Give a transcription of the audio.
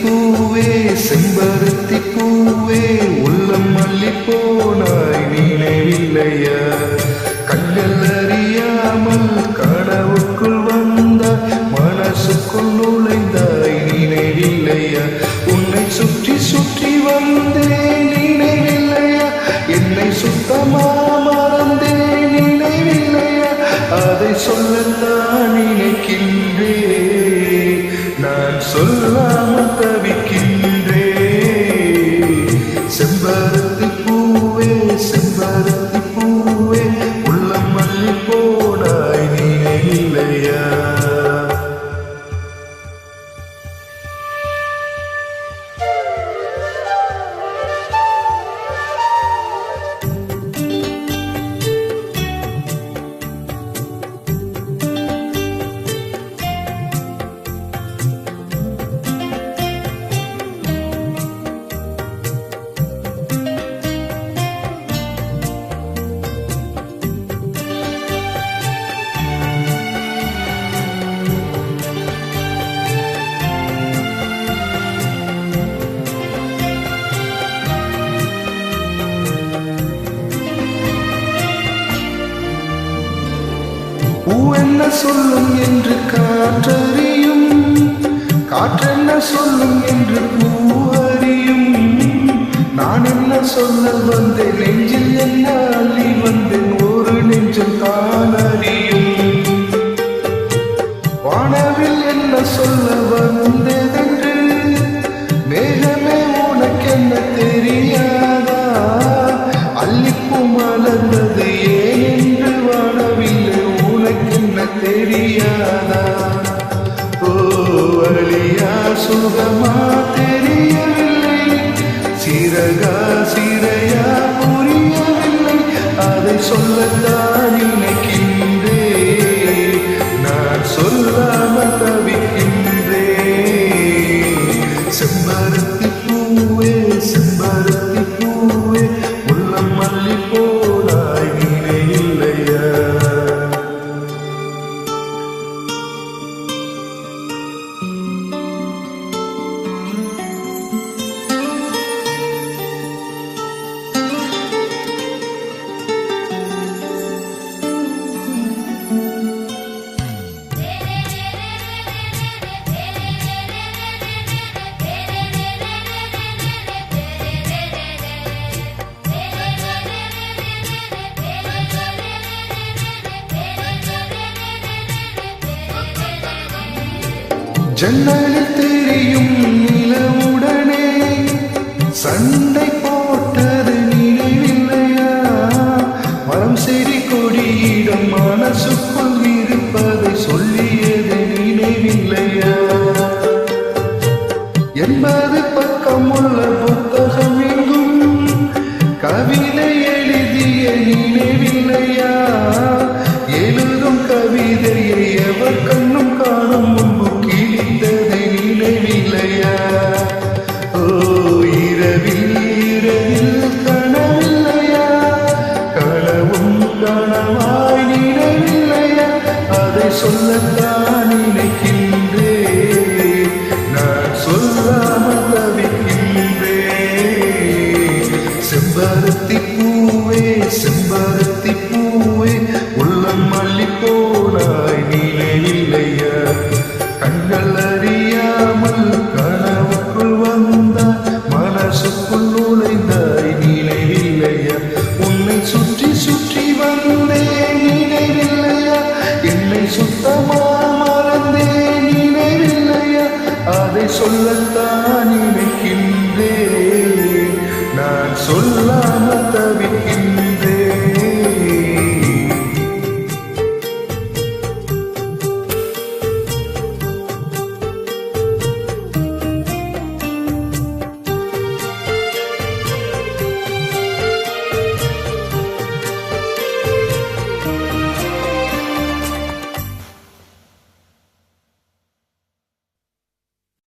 பூவே செம்பருத்தி பூவே உள்ளம் மல்லி போனாய் நினைவில்லையா கண்கள் அறியாமல் கனவுக்குள் வந்தாய் மனசுக்குள் நுழைந்தாய் நினைவில்லையா உன்னை சுற்றி சுற்றி வந்தேன் நினைவில்லையா என்னை சுத்தமா மறந்தேன் நினைவில்லையா அதை சொல்லத்தான் நினைக்கின்றேன் நான் சொல்லாமல் தவிக்கின்றேன் செம்பருத்தி பூவே செம்பருத்தி பூவே உள்ளம் மல்லி போனாய் நினைவில்லையா பூவென்ன சொல்லும் என்று காற்றறியும் காற்றென்ன சொல்லும் என்று பூவறியும் நான் என்ன சொல்ல வந்தேன் நெஞ்சில் என்ன அள்ளி வந்தேன் ஒரு நெஞ்சில் தான் அறியும் வானவில் என்ன சொல்ல வந்ததென்று மேகமே உனக்கென்ன தெரியாதா அள்ளிப்பூ மலர்ந்தது ஏன் என்று வானவில்லை தெரியாதா ஓ வழியா சுகமா தெரியவில்லை சிறகா சிறையா புரியவில்லை அதை சொல்லத்தான் நினைக்கின்றேன் நான் சொல்லாமல் தவிக்கின்றேன் செம்பருத்தி பூவே செம்பருத்தி பூவே உள்ளம் மல்லி போனாய் நினைவில்லையா ஜன்னலில் தெரியும் நிலவுடனே சண்டை போட்டது நினைவில்லையா மரம் செடி கொடியிடம் மனசுக்குள் இருப்பதை சொல்லியது நினைவில்லையா 80 பக்கம் உள்ள புத்தகம் எங்கும் கவிதை எழுதிய நினைவில்லையா எழுதும் கவிதையை எவர் கண்ணும் காணும் முன்பு கிழித்ததை நினைவில்லையா ஓ இரவில் இரவில் கனவில்லையா கனவும் கனவாய் நினைவில்லையா அதை சொல்லத்தான் நினைக்கின்றேன் நான் சொல்லாமல் தவிக்கின்றேன் செம்பருத்தி பூவே செம்பருத்தி பூவே உள்ளம் மல்லி போனாய் நினைவில்